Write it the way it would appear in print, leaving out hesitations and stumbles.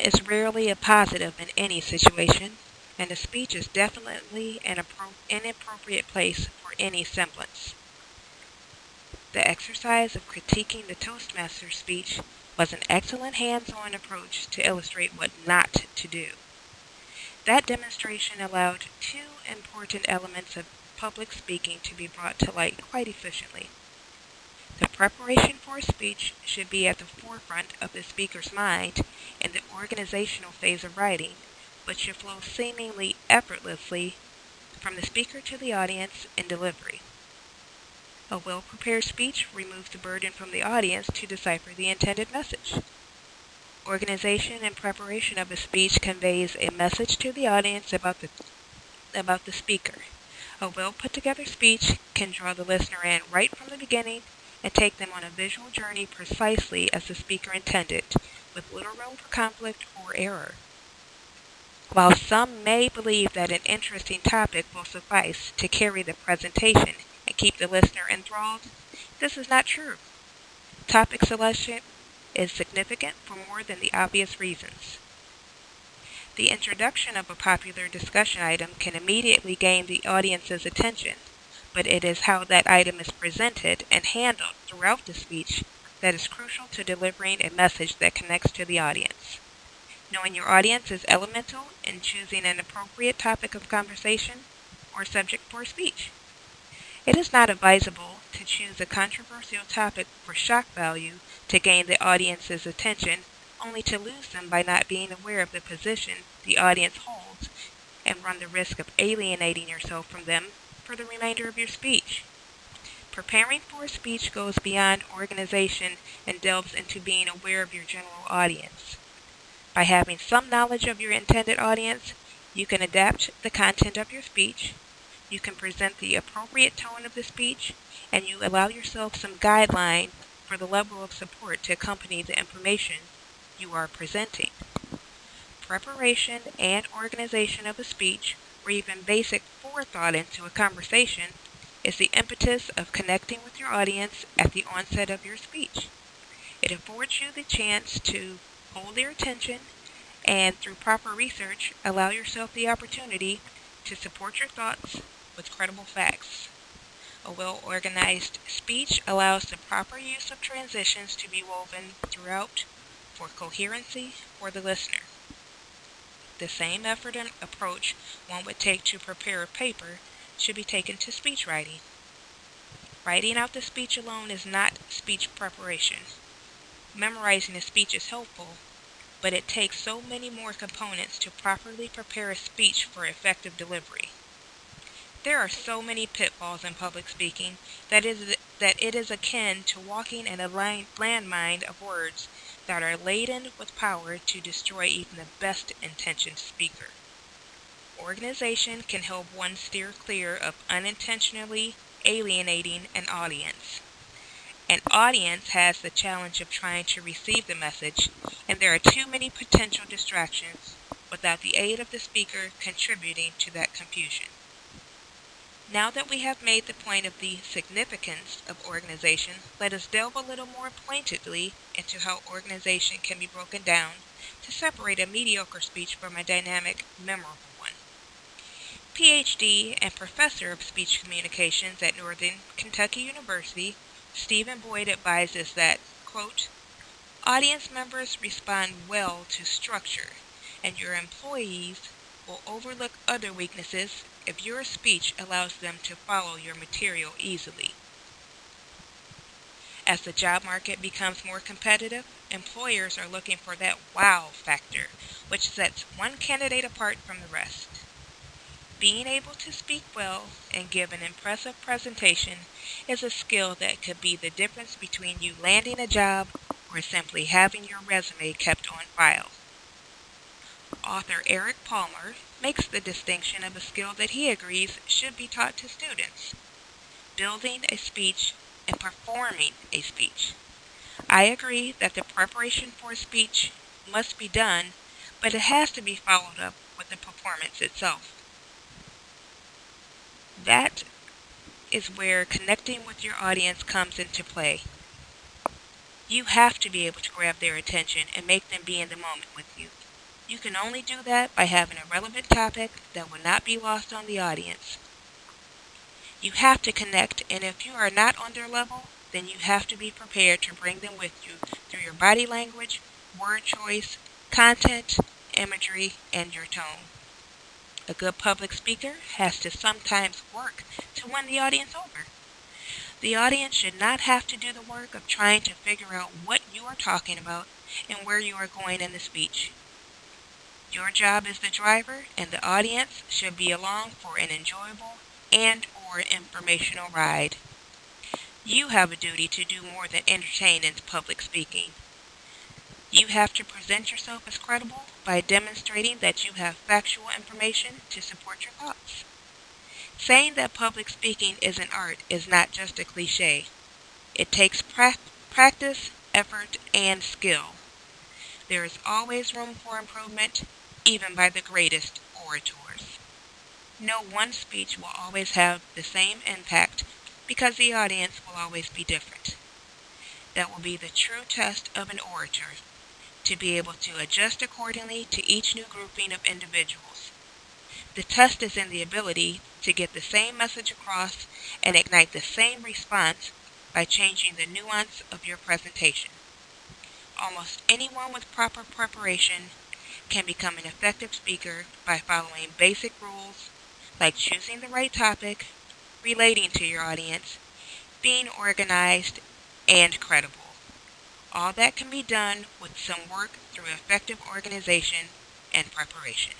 is rarely a positive in any situation, and the speech is definitely an inappropriate place for any semblance. The exercise of critiquing the Toastmaster's speech was an excellent hands-on approach to illustrate what not to do. That demonstration allowed two important elements of public speaking to be brought to light quite efficiently. The preparation for a speech should be at the forefront of the speaker's mind in the organizational phase of writing, but should flow seemingly effortlessly from the speaker to the audience in delivery. A well-prepared speech removes the burden from the audience to decipher the intended message. Organization and preparation of a speech conveys a message to the audience about the speaker. A well-put-together speech can draw the listener in right from the beginning and take them on a visual journey precisely as the speaker intended, with little room for conflict or error. While some may believe that an interesting topic will suffice to carry the presentation and keep the listener enthralled, this is not true. Topic selection is significant for more than the obvious reasons. The introduction of a popular discussion item can immediately gain the audience's attention, but it is how that item is presented and handled throughout the speech that is crucial to delivering a message that connects to the audience. Knowing your audience is elemental in choosing an appropriate topic of conversation or subject for a speech. It is not advisable to choose a controversial topic for shock value to gain the audience's attention, only to lose them by not being aware of the position the audience holds and run the risk of alienating yourself from them for the remainder of your speech. Preparing for a speech goes beyond organization and delves into being aware of your general audience. By having some knowledge of your intended audience, you can adapt the content of your speech, you can present the appropriate tone of the speech, and you allow yourself some guideline for the level of support to accompany the information you are presenting. Preparation and organization of a speech, or even basic forethought into a conversation, is the impetus of connecting with your audience at the onset of your speech. It affords you the chance to hold their attention and, through proper research, allow yourself the opportunity to support your thoughts with credible facts. A well-organized speech allows the proper use of transitions to be woven throughout for coherency for the listener. The same effort and approach one would take to prepare a paper should be taken to speech writing. Writing out the speech alone is not speech preparation. Memorizing a speech is helpful, but it takes so many more components to properly prepare a speech for effective delivery. There are so many pitfalls in public speaking that it is akin to walking in a landmine of words that are laden with power to destroy even the best-intentioned speaker. Organization can help one steer clear of unintentionally alienating an audience. An audience has the challenge of trying to receive the message, and there are too many potential distractions without the aid of the speaker contributing to that confusion. Now that we have made the point of the significance of organization, let us delve a little more pointedly into how organization can be broken down to separate a mediocre speech from a dynamic, memorable one. PhD and Professor of Speech Communications at Northern Kentucky University, Stephen Boyd advises that, quote, audience members respond well to structure, and your employees will overlook other weaknesses if your speech allows them to follow your material easily. As the job market becomes more competitive, employers are looking for that wow factor, which sets one candidate apart from the rest. Being able to speak well and give an impressive presentation is a skill that could be the difference between you landing a job or simply having your resume kept on file. Author Eric Palmer makes the distinction of a skill that he agrees should be taught to students: building a speech and performing a speech. I agree that the preparation for a speech must be done, but it has to be followed up with the performance itself. That is where connecting with your audience comes into play. You have to be able to grab their attention and make them be in the moment with you. You can only do that by having a relevant topic that will not be lost on the audience. You have to connect, and if you are not on their level, then you have to be prepared to bring them with you through your body language, word choice, content, imagery, and your tone. A good public speaker has to sometimes work to win the audience over. The audience should not have to do the work of trying to figure out what you are talking about and where you are going in the speech. Your job is the driver, and the audience should be along for an enjoyable and/or informational ride. You have a duty to do more than entertain in public speaking. You have to present yourself as credible by demonstrating that you have factual information to support your thoughts. Saying that public speaking is an art is not just a cliche. It takes practice, effort, and skill. There is always room for improvement, even by the greatest orators. No one speech will always have the same impact because the audience will always be different. That will be the true test of an orator, to be able to adjust accordingly to each new grouping of individuals. The test is in the ability to get the same message across and ignite the same response by changing the nuance of your presentation. Almost anyone with proper preparation can become an effective speaker by following basic rules like choosing the right topic, relating to your audience, being organized, and credible. All that can be done with some work through effective organization and preparation.